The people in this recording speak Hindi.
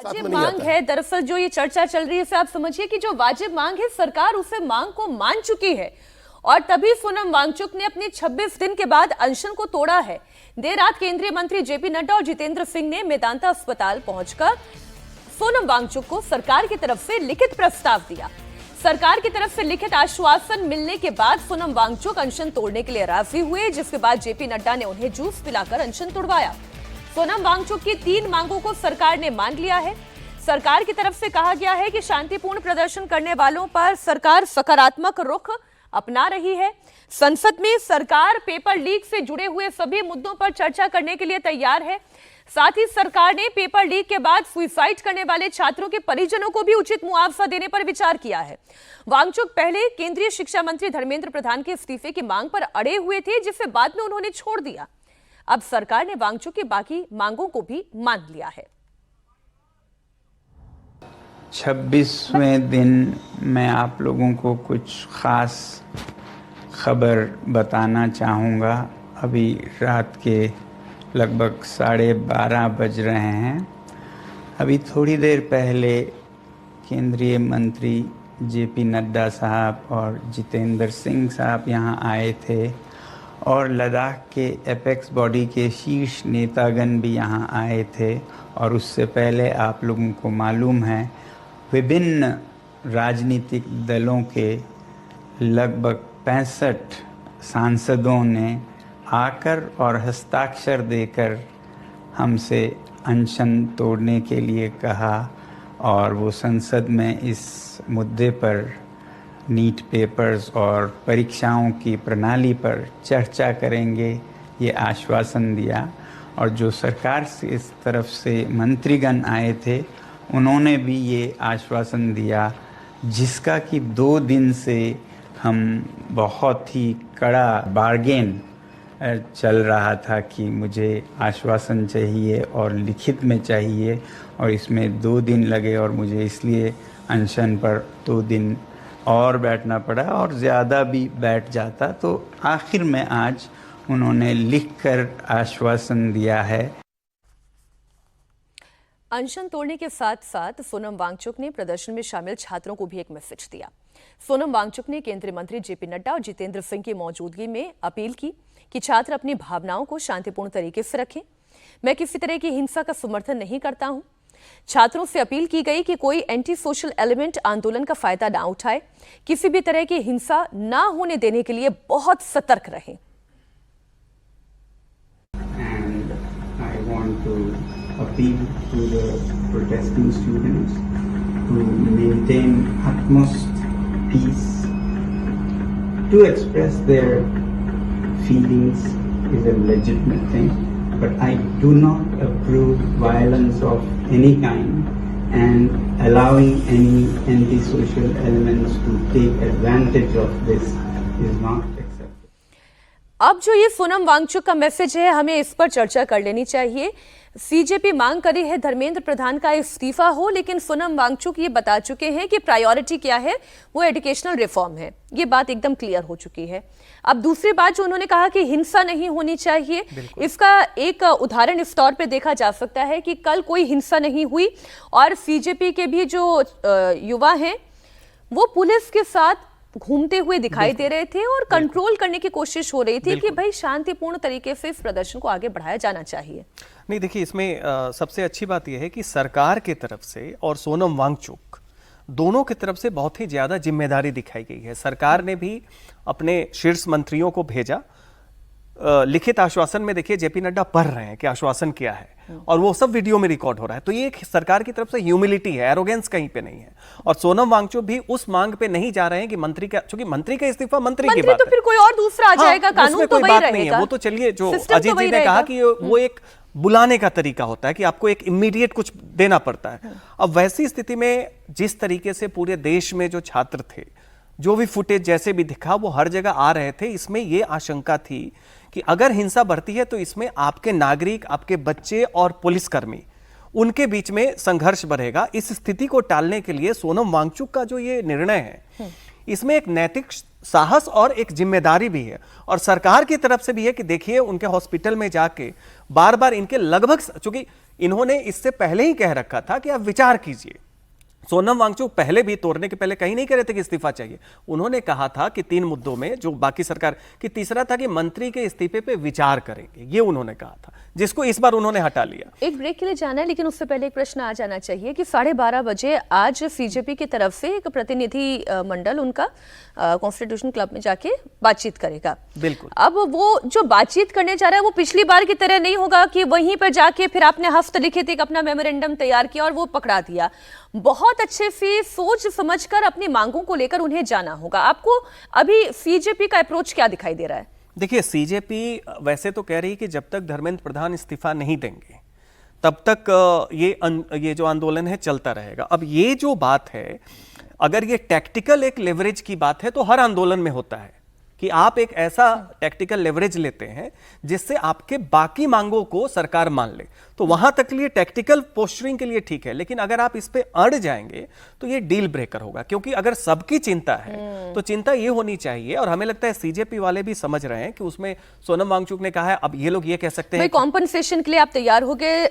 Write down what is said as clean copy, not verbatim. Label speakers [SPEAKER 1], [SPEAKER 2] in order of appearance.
[SPEAKER 1] वाजिब मांग है। दरअसल जो ये चर्चा चल रही है इसे आप समझिए कि जो वाजिब मांग है सरकार उसे मांग को मान चुकी है और तभी सोनम वांगचुक ने अपने 26 दिन के बाद अनशन को तोड़ा है। देर रात केंद्रीय मंत्री जेपी नड्डा और जितेंद्र सिंह ने मेदांता अस्पताल पहुंचकर सोनम वांगचुक को सरकार की तरफ से लिखित प्रस्ताव दिया। सरकार की तरफ से लिखित आश्वासन मिलने के बाद सोनम वांगचुक अनशन तोड़ने के लिए राजी हुए, जिसके बाद जेपी नड्डा ने उन्हें जूस पिलाकर अनशन तोड़वाया। सोनम वांगचुक की 3 मांगों को सरकार ने मान लिया है। सरकार की तरफ से कहा गया है कि शांतिपूर्ण प्रदर्शन करने वालों पर सरकार सकारात्मक रुख अपना रही है। संसद में सरकार पेपर लीक से जुड़े हुए सभी मुद्दों पर चर्चा करने के लिए तैयार है। साथ ही सरकार ने पेपर लीक के बाद सुसाइड करने वाले छात्रों के परिजनों को भी उचित मुआवजा देने पर विचार किया है। वांगचुक पहले केंद्रीय शिक्षा मंत्री धर्मेंद्र प्रधान के इस्तीफे की मांग पर अड़े हुए थे, जिसे बाद में उन्होंने छोड़ दिया। अब सरकार ने वांगचुक की बाकी मांगों को भी मान लिया है।
[SPEAKER 2] 26वें दिन मैं आप लोगों को कुछ खास खबर बताना चाहूँगा। अभी रात के लगभग 12:30 बज रहे हैं। अभी थोड़ी देर पहले केंद्रीय मंत्री जेपी नड्डा साहब और जितेंद्र सिंह साहब यहाँ आए थे और लद्दाख के एपेक्स बॉडी के शीर्ष नेतागण भी यहाँ आए थे। और उससे पहले आप लोगों को मालूम है विभिन्न राजनीतिक दलों के लगभग 65 सांसदों ने आकर और हस्ताक्षर देकर हमसे अनशन तोड़ने के लिए कहा और वो संसद में इस मुद्दे पर नीट पेपर्स और परीक्षाओं की प्रणाली पर चर्चा करेंगे, ये आश्वासन दिया। और जो सरकार से इस तरफ से मंत्रीगण आए थे उन्होंने भी ये आश्वासन दिया, जिसका कि 2 दिन से हम बहुत ही कड़ा बार्गेन चल रहा था कि मुझे आश्वासन चाहिए और लिखित में चाहिए, और इसमें 2 दिन लगे और मुझे इसलिए अनशन पर 2 दिन और बैठना पड़ा, और ज़्यादा भी बैठ जाता तो आखिर में आज उन्होंने लिखकर आश्वासन दिया है।
[SPEAKER 1] अनशन तोड़ने के साथ साथ सोनम वांगचुक ने प्रदर्शन में शामिल छात्रों को भी एक मैसेज दिया। सोनम वांगचुक ने केंद्रीय मंत्री जेपी नड्डा और जितेंद्र सिंह की मौजूदगी में अपील की कि छात्र अपनी भावनाओं को शांतिपूर्ण तरीके से रखें। मैं किसी तरह की हिंसा का समर्थन नहीं करता हूं। छात्रों से अपील की गई कि कोई एंटी सोशल एलिमेंट आंदोलन का फायदा ना उठाए। किसी भी तरह की हिंसा ना होने देने के लिए बहुत सतर्क रहें।
[SPEAKER 2] Appeal to the protesting students to maintain utmost peace. To express their feelings is a legitimate thing, but I do not approve violence of any kind, and allowing any antisocial elements to take advantage of this is not acceptable.
[SPEAKER 1] अब जो ये सोनम वांगचुक का मैसेज है, हमें इस पर चर्चा कर लेनी चाहिए। सीजेपी मांग करी है धर्मेंद्र प्रधान का इस्तीफा हो, लेकिन सोनम वांगचुक ये बता चुके हैं कि प्रायोरिटी क्या है, वो एजुकेशनल रिफॉर्म है। ये बात एकदम क्लियर हो चुकी है। अब दूसरी बात जो उन्होंने कहा कि हिंसा नहीं होनी चाहिए, इसका एक उदाहरण इस तौर पे देखा जा सकता है कि कल कोई हिंसा नहीं हुई और सीजेपी के भी जो युवा हैं वो पुलिस के साथ घूमते हुए दिखाई दे रहे थे और कंट्रोल करने की कोशिश हो रही थी कि भाई शांतिपूर्ण तरीके से इस प्रदर्शन को आगे बढ़ाया जाना चाहिए।
[SPEAKER 3] नहीं, देखिए इसमें सबसे अच्छी बात यह है कि सरकार की तरफ से और सोनम वांगचुक दोनों की तरफ से बहुत ही ज्यादा जिम्मेदारी दिखाई गई है। सरकार ने भी अपने शीर्ष मंत्रियों को भेजा। लिखित आश्वासन में देखिए जेपी नड्डा पढ़ रहे हैं कि आश्वासन क्या है और वो सब वीडियो में रिकॉर्ड हो रहा है। तो ये एक सरकार की तरफ से ह्यूमिलिटी है, एरोगेंस कहीं पे नहीं है। और सोनम वांगचुक भी उस मांग पे नहीं जा रहे हैं कि मंत्री का, क्योंकि मंत्री का इस्तीफा मंत्री की बात
[SPEAKER 1] तो फिर कोई और दूसरा आ जाएगा, कानून तो वही रहेगा।
[SPEAKER 3] वो तो चलिए, जो अजीत जी ने कहा कि वो एक बुलाने का तरीका होता है कि आपको एक इमीडिएट कुछ देना पड़ता है। अब वैसी स्थिति में जिस तरीके से पूरे देश में जो छात्र थे, जो भी फुटेज जैसे भी दिखा वो हर जगह आ रहे थे, इसमें ये आशंका थी कि अगर हिंसा बढ़ती है तो इसमें आपके नागरिक, आपके बच्चे और पुलिसकर्मी, उनके बीच में संघर्ष बढ़ेगा। इस स्थिति को टालने के लिए सोनम वांगचुक का जो ये निर्णय है, इसमें एक नैतिक साहस और एक जिम्मेदारी भी है। और सरकार की तरफ से भी है कि देखिए उनके हॉस्पिटल में जाके बार बार इनके लगभग, चूंकि इन्होंने इससे पहले ही कह रखा था कि आप विचार कीजिए। सोनम वांगचुक पहले भी, तोड़ने के पहले कहीं नहीं कह रहे थे कि इस्तीफा चाहिए। उन्होंने कहा था कि 3 मुद्दों में जो बाकी सरकार की, तीसरा था कि मंत्री के इस्तीफे पे विचार करेंगे, ये उन्होंने कहा था, जिसको इस बार उन्होंने हटा लिया।
[SPEAKER 1] एक ब्रेक के लिए जाना है, लेकिन उससे पहले एक प्रश्न आ जाना चाहिए कि 12:30 बजे आज सीजेपी की तरफ से एक प्रतिनिधि मंडल उनका कॉन्स्टिट्यूशन क्लब में जाके बातचीत करेगा।
[SPEAKER 3] बिल्कुल।
[SPEAKER 1] अब वो जो बातचीत करने जा रहा है वो पिछली बार की तरह नहीं होगा कि वहीं पर जाके फिर आपने हस्तलिखित एक अपना मेमोरेंडम तैयार किया और वो पकड़ा दिया। बहुत अच्छे से सोच समझकर अपनी मांगों को लेकर उन्हें जाना होगा। आपको अभी सीजेपी का अप्रोच क्या दिखाई दे रहा है?
[SPEAKER 3] देखिए, सीजेपी वैसे तो कह रही है कि जब तक धर्मेंद्र प्रधान इस्तीफा नहीं देंगे तब तक ये जो आंदोलन है चलता रहेगा। अब ये जो बात है, अगर ये टैक्टिकल एक लेवरेज की बात है तो हर आंदोलन में होता है कि आप एक ऐसा टैक्टिकल लेवरेज लेते हैं जिससे आपके बाकी मांगों को सरकार मान ले, तो वहां तक के लिए टैक्टिकल पोस्चरिंग के लिए ठीक है। लेकिन अगर आप इस पे अड़ जाएंगे तो ये डील ब्रेकर होगा, क्योंकि अगर सबकी चिंता है तो चिंता ये होनी चाहिए, और हमें लगता है सीजेपी वाले भी समझ रहे हैं कि उसमें सोनम वांगचुक ने कहा है, अब ये लोग ये कह सकते हैं
[SPEAKER 1] कॉम्पनसेशन के लिए आप तैयार हो गए।